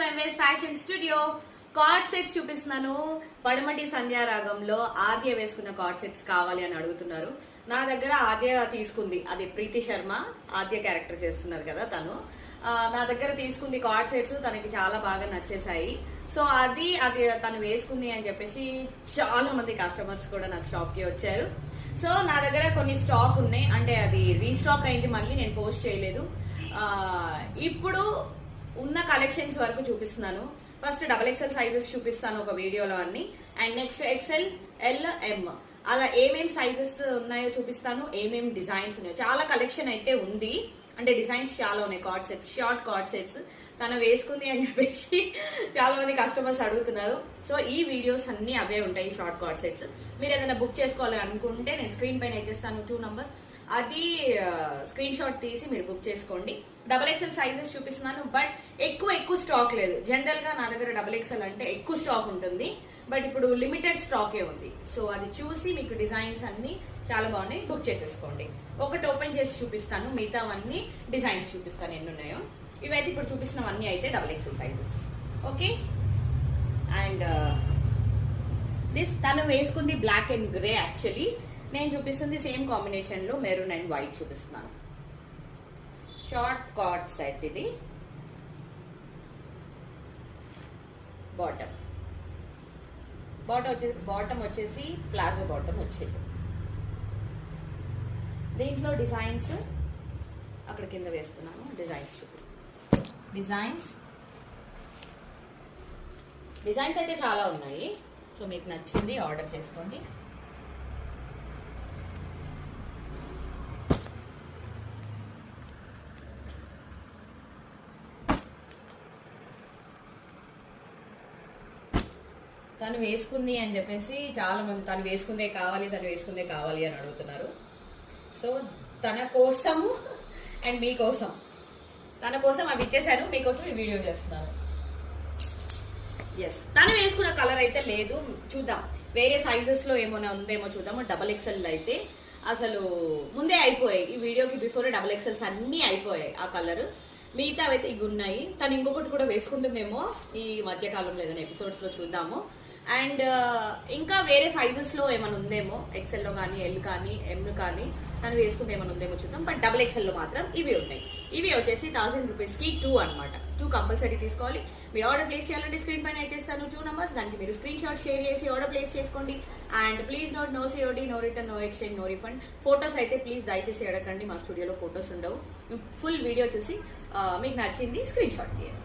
MS fashion studio. Card sets చూపిస్తున్నాను. పడమటి సంధ్యారాగంలో ఆద్య వేసుకున్న కార్డ్ సెట్స్ కావాలి అని అడుగుతున్నారు. నా దగ్గర ఆద్య తీసుకుంది, అది ప్రీతి శర్మ ఆద్య క్యారెక్టర్ చేస్తున్నారు కదా తను. నా దగ్గర తీసుకుంది కార్డ్ సెట్స్, తనకి చాలా బాగా నచ్చేసాయి. సో అది తను వేసుకుంది అని చెప్పేసి చాలా మంది కస్టమర్స్ కూడా నాకు షాప్ కి వచ్చారు. సో నా దగ్గర కొన్ని స్టాక్ ఉన్నాయి, అంటే అది రీస్టాక్ అయింది, మళ్ళీ నేను పోస్ట్ చేయలేదు. ఇప్పుడు ఉన్న కలెక్షన్స్ వరకు చూపిస్తున్నాను. ఫస్ట్ XXL సైజెస్ చూపిస్తాను ఒక వీడియోలో అన్ని, and next XL, L, M అలా ఏమేం సైజెస్ ఉన్నాయో చూపిస్తాను, ఏమేం డిజైన్స్ ఉన్నాయో. చాలా కలెక్షన్ అయితే ఉంది, అంటే డిజైన్స్ చాలా ఉన్నాయి. Card sets, short card sets తను వేసుకుంది అని చెప్పేసి చాలా మంది కస్టమర్స్ అడుగుతున్నారు. సో ఈ వీడియోస్ అన్ని అవే ఉంటాయి, షార్ట్ కార్డ్ సెట్స్. మీరు ఏదైనా బుక్ చేసుకోవాలి అనుకుంటే నేను స్క్రీన్ పైన ఇచ్చేస్తాను 2 numbers, అది స్క్రీన్ షాట్ తీసి మీరు బుక్ చేసుకోండి. XXL సైజెస్ చూపిస్తున్నాను, బట్ ఎక్కువ స్టాక్ లేదు. జనరల్ గా నా దగ్గర XXL అంటే ఎక్కువ స్టాక్ ఉంటుంది, బట్ ఇప్పుడు లిమిటెడ్ స్టాకే ఉంది. సో అది చూసి మీకు డిజైన్స్ అన్ని చాలా బాగున్నాయి, బుక్ చేసేసుకోండి. ఒకటి ఓపెన్ చేసి చూపిస్తాను, మిగతావన్నీ డిజైన్స్ చూపిస్తాను ఎన్ని ఉన్నాయో. ఇవైతే ఇప్పుడు చూపిస్తున్నవన్నీ అయితే XXL sizes. Okay, and this తను వేసుకుంది బ్లాక్ అండ్ గ్రే. యాక్చువల్లీ నేను చూపిస్తుంది సేమ్ కాంబినేషన్ లో మెరూన్ అండ్ వైట్ చూపిస్తున్నాను. షార్ట్ కార్డ్ సెట్ ఇది. బాటమ్ వచ్చేసి ప్లాజో బాటమ్ వచ్చింది. దీంట్లో డిజైన్స్ అక్కడ కింద వేస్తున్నాను. డిజైన్స్ అయితే చాలా ఉన్నాయి. సో మీకు నచ్చింది ఆర్డర్ చేసుకోండి. తను వేసుకుంది అని చెప్పేసి చాలా మంది తను వేసుకుందే కావాలి అని అడుగుతున్నారు. సో తన కోసము అండ్ మీకోసం, తన కోసం అవి ఇచ్చేసాను, మీకోసం ఈ వీడియో చేస్తున్నాను. ఎస్, తను వేసుకున్న కలర్ అయితే లేదు, చూద్దాం వేరే సైజెస్ లో ఏమైనా ఉందేమో చూద్దాము. XXL అయితే అసలు ముందే అయిపోయాయి, ఈ వీడియోకి బిఫోర్ XXLs అన్ని అయిపోయాయి ఆ కలర్. మిగతా అయితే ఇవి ఉన్నాయి. తను ఇంకొకటి కూడా వేసుకుంటుందేమో ఈ మధ్యకాలంలో, ఏదైనా ఎపిసోడ్స్ లో చూద్దాము. అండ్ ఇంకా వేరే సైజెస్ లో ఏమైనా ఉందేమో, XL లో కానీ, L కానీ, M కానీ తను వేసుకుంటే ఏమైనా ఉందేమో చూద్దాం. బట్ XXL లో మాత్రం ఇవి ఉన్నాయి. ఇవి వచ్చేసి 1000 rupees కి 2 అనమాట. 2 కంపల్సరీ తీసుకోవాలి. మీరు ఆర్డర్ ప్లేస్ చేయాలంటే స్క్రీన్ పైన ఇచ్చేస్తాను 2 numbers, దానికి మీరు స్క్రీన్ షాట్ షేర్ చేసి ఆర్డర్ ప్లేస్ చేసుకోండి. And please note, no COD, no return, no exchange, no refund. Photos అయితే ప్లీజ్ దయచేసి అడగండి, మా స్టూడియోలో ఫొటోస్ ఉండవు. ఫుల్ వీడియో చూసి మీకు నచ్చింది స్క్రీన్ షాట్ తీయండి.